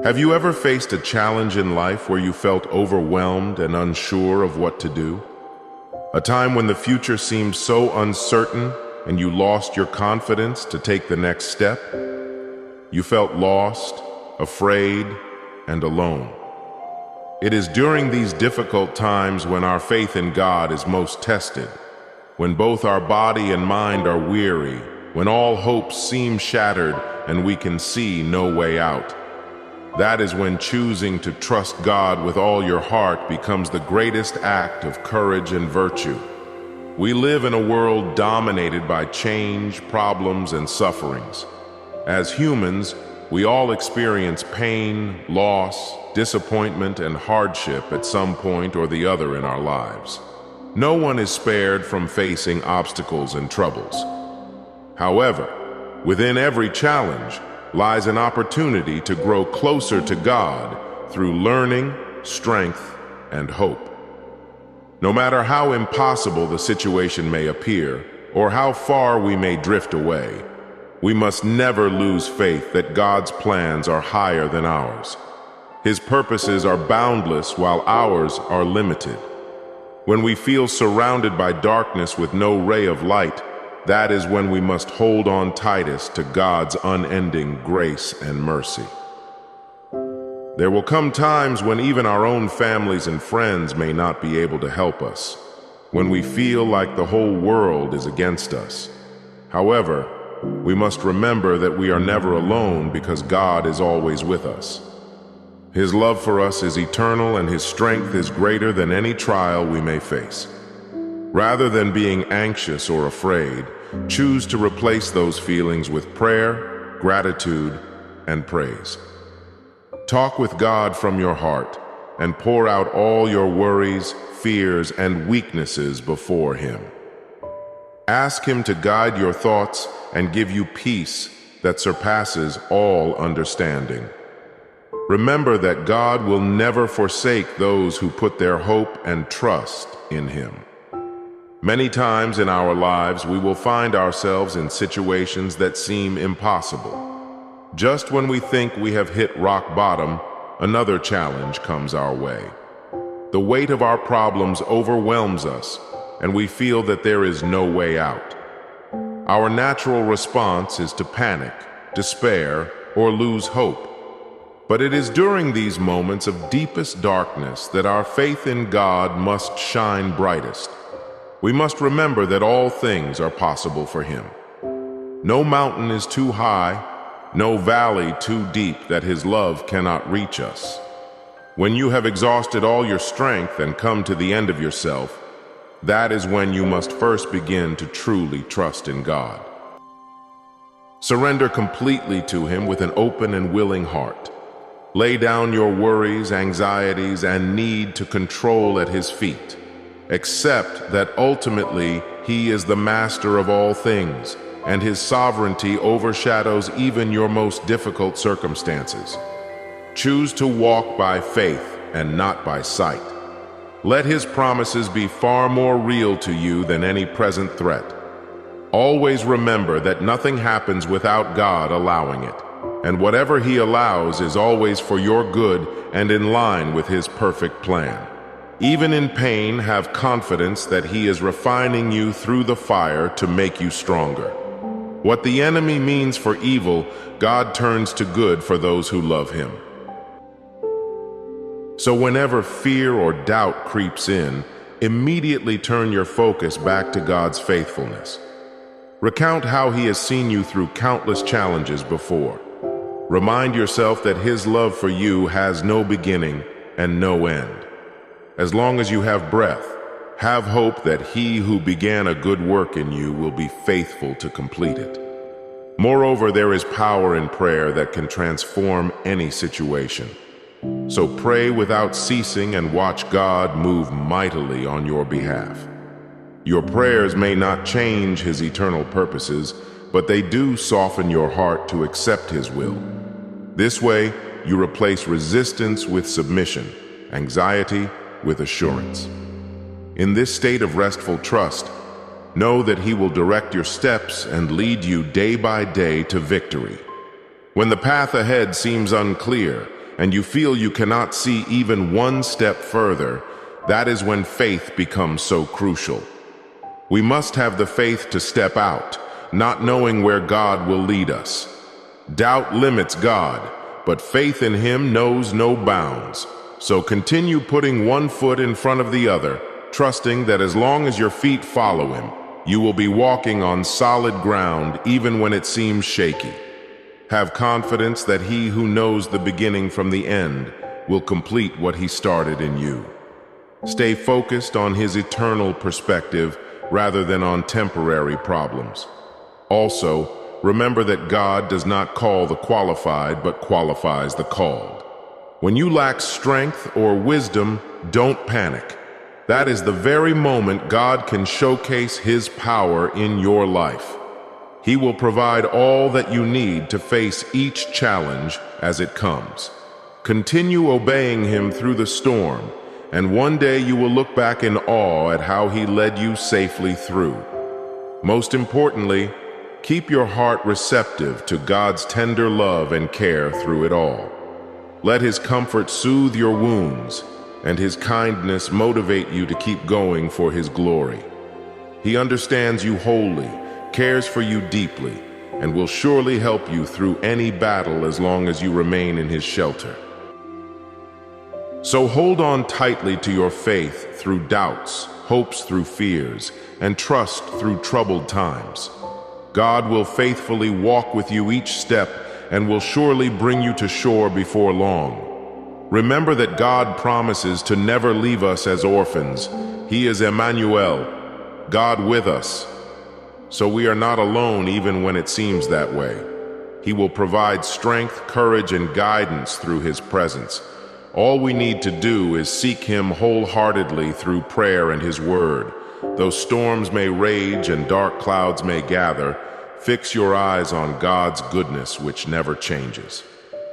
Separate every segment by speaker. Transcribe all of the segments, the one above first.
Speaker 1: Have you ever faced a challenge in life where you felt overwhelmed and unsure of what to do? A time when the future seemed so uncertain and you lost your confidence to take the next step? You felt lost, afraid, and alone. It is during these difficult times when our faith in God is most tested, when both our body and mind are weary, when all hopes seem shattered and we can see no way out. That is when choosing to trust God with all your heart becomes the greatest act of courage and virtue. We live in a world dominated by change, problems, and sufferings. As humans, we all experience pain, loss, disappointment, and hardship at some point or the other in our lives. No one is spared from facing obstacles and troubles. However, within every challenge lies an opportunity to grow closer to God through learning, strength, and hope. No matter how impossible the situation may appear, or how far we may drift away, we must never lose faith that God's plans are higher than ours. His purposes are boundless while ours are limited. When we feel surrounded by darkness with no ray of light, that is when we must hold on tightest to God's unending grace and mercy. There will come times when even our own families and friends may not be able to help us, when we feel like the whole world is against us. However, we must remember that we are never alone because God is always with us. His love for us is eternal and His strength is greater than any trial we may face. Rather than being anxious or afraid, choose to replace those feelings with prayer, gratitude, and praise. Talk with God from your heart and pour out all your worries, fears, and weaknesses before Him. Ask Him to guide your thoughts and give you peace that surpasses all understanding. Remember that God will never forsake those who put their hope and trust in Him. Many times in our lives, we will find ourselves in situations that seem impossible. Just when we think we have hit rock bottom, another challenge comes our way. The weight of our problems overwhelms us, and we feel that there is no way out. Our natural response is to panic, despair, or lose hope. But it is during these moments of deepest darkness that our faith in God must shine brightest. We must remember that all things are possible for Him. No mountain is too high, no valley too deep that His love cannot reach us. When you have exhausted all your strength and come to the end of yourself, that is when you must first begin to truly trust in God. Surrender completely to Him with an open and willing heart. Lay down your worries, anxieties, and need to control at His feet. Accept that ultimately He is the master of all things, and His sovereignty overshadows even your most difficult circumstances. Choose to walk by faith and not by sight. Let His promises be far more real to you than any present threat. Always remember that nothing happens without God allowing it, and whatever He allows is always for your good and in line with His perfect plan. Even in pain, have confidence that He is refining you through the fire to make you stronger. What the enemy means for evil, God turns to good for those who love Him. So whenever fear or doubt creeps in, immediately turn your focus back to God's faithfulness. Recount how He has seen you through countless challenges before. Remind yourself that His love for you has no beginning and no end. As long as you have breath, have hope that He who began a good work in you will be faithful to complete it. Moreover, there is power in prayer that can transform any situation. So pray without ceasing and watch God move mightily on your behalf. Your prayers may not change His eternal purposes, but they do soften your heart to accept His will. This way, you replace resistance with submission, anxiety with assurance. In this state of restful trust, know that He will direct your steps and lead you day by day to victory. When the path ahead seems unclear, and you feel you cannot see even one step further, that is when faith becomes so crucial. We must have the faith to step out, not knowing where God will lead us. Doubt limits God, but faith in Him knows no bounds. So continue putting one foot in front of the other, trusting that as long as your feet follow Him, you will be walking on solid ground even when it seems shaky. Have confidence that He who knows the beginning from the end will complete what He started in you. Stay focused on His eternal perspective rather than on temporary problems. Also, remember that God does not call the qualified but qualifies the called. When you lack strength or wisdom, don't panic. That is the very moment God can showcase His power in your life. He will provide all that you need to face each challenge as it comes. Continue obeying Him through the storm, and one day you will look back in awe at how He led you safely through. Most importantly, keep your heart receptive to God's tender love and care through it all. Let His comfort soothe your wounds, and His kindness motivate you to keep going for His glory. He understands you wholly, cares for you deeply, and will surely help you through any battle as long as you remain in His shelter. So hold on tightly to your faith through doubts, hopes through fears, and trust through troubled times. God will faithfully walk with you each step and will surely bring you to shore before long. Remember that God promises to never leave us as orphans. He is Emmanuel, God with us. So we are not alone even when it seems that way. He will provide strength, courage, and guidance through His presence. All we need to do is seek Him wholeheartedly through prayer and His word. Though storms may rage and dark clouds may gather, fix your eyes on God's goodness which never changes.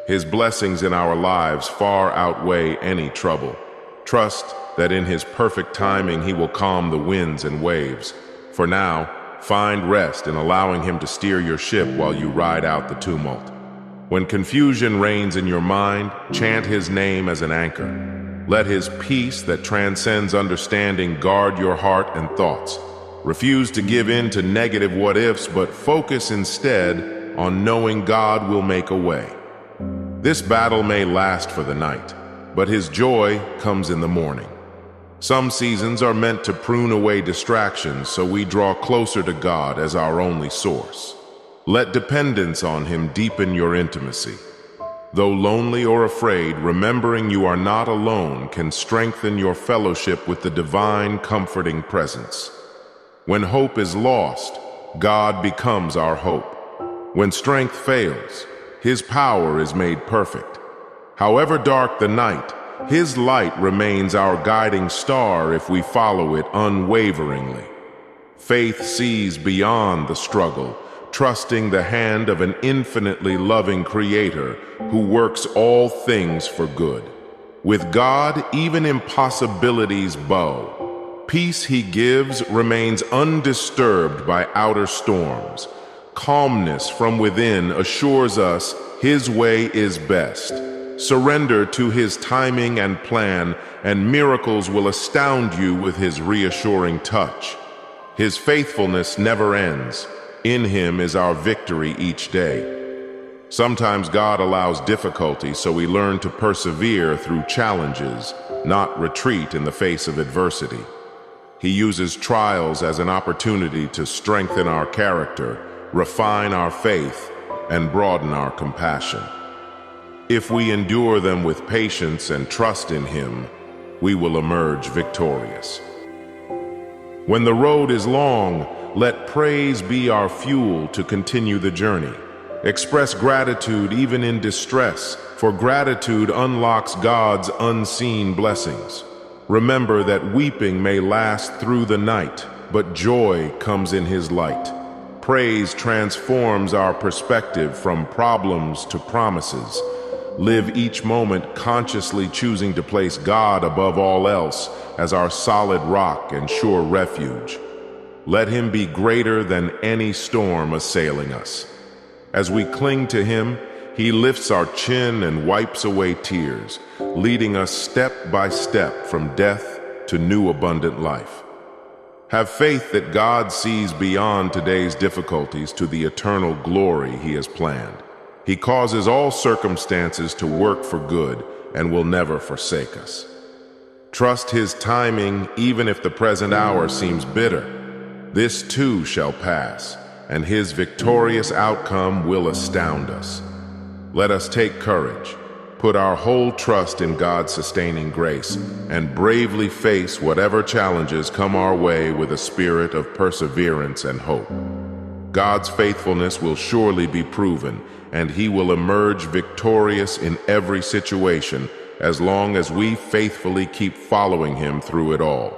Speaker 1: His blessings in our lives far outweigh any trouble. Trust that in His perfect timing He will calm the winds and waves. For now, find rest in allowing Him to steer your ship while you ride out the tumult. When confusion reigns in your mind, chant His name as an anchor. Let His peace that transcends understanding guard your heart and thoughts. Refuse to give in to negative what-ifs, but focus instead on knowing God will make a way. This battle may last for the night, but His joy comes in the morning. Some seasons are meant to prune away distractions so we draw closer to God as our only source. Let dependence on Him deepen your intimacy. Though lonely or afraid, remembering you are not alone can strengthen your fellowship with the divine comforting presence. When hope is lost, God becomes our hope. When strength fails, His power is made perfect. However dark the night, His light remains our guiding star if we follow it unwaveringly. Faith sees beyond the struggle, trusting the hand of an infinitely loving Creator who works all things for good. With God, even impossibilities bow. Peace He gives remains undisturbed by outer storms. Calmness from within assures us His way is best. Surrender to His timing and plan, and miracles will astound you with His reassuring touch. His faithfulness never ends. In Him is our victory each day. Sometimes God allows difficulty so we learn to persevere through challenges, not retreat in the face of adversity. He uses trials as an opportunity to strengthen our character, refine our faith, and broaden our compassion. If we endure them with patience and trust in Him, we will emerge victorious. When the road is long, let praise be our fuel to continue the journey. Express gratitude even in distress, for gratitude unlocks God's unseen blessings. Remember that weeping may last through the night, but joy comes in His light. Praise transforms our perspective from problems to promises. Live each moment consciously choosing to place God above all else as our solid rock and sure refuge. Let Him be greater than any storm assailing us. As we cling to Him, He lifts our chin and wipes away tears, leading us step by step from death to new abundant life. Have faith that God sees beyond today's difficulties to the eternal glory He has planned. He causes all circumstances to work for good and will never forsake us. Trust His timing even if the present hour seems bitter. This too shall pass, and His victorious outcome will astound us. Let us take courage, put our whole trust in God's sustaining grace, and bravely face whatever challenges come our way with a spirit of perseverance and hope. God's faithfulness will surely be proven, and He will emerge victorious in every situation as long as we faithfully keep following Him through it all.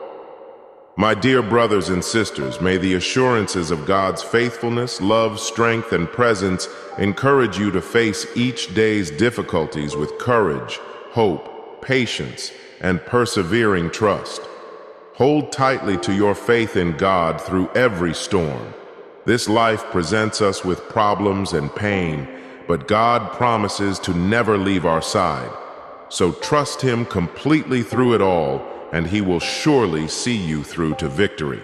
Speaker 1: My dear brothers and sisters, may the assurances of God's faithfulness, love, strength, and presence encourage you to face each day's difficulties with courage, hope, patience, and persevering trust. Hold tightly to your faith in God through every storm. This life presents us with problems and pain, but God promises to never leave our side. So trust Him completely through it all, and He will surely see you through to victory.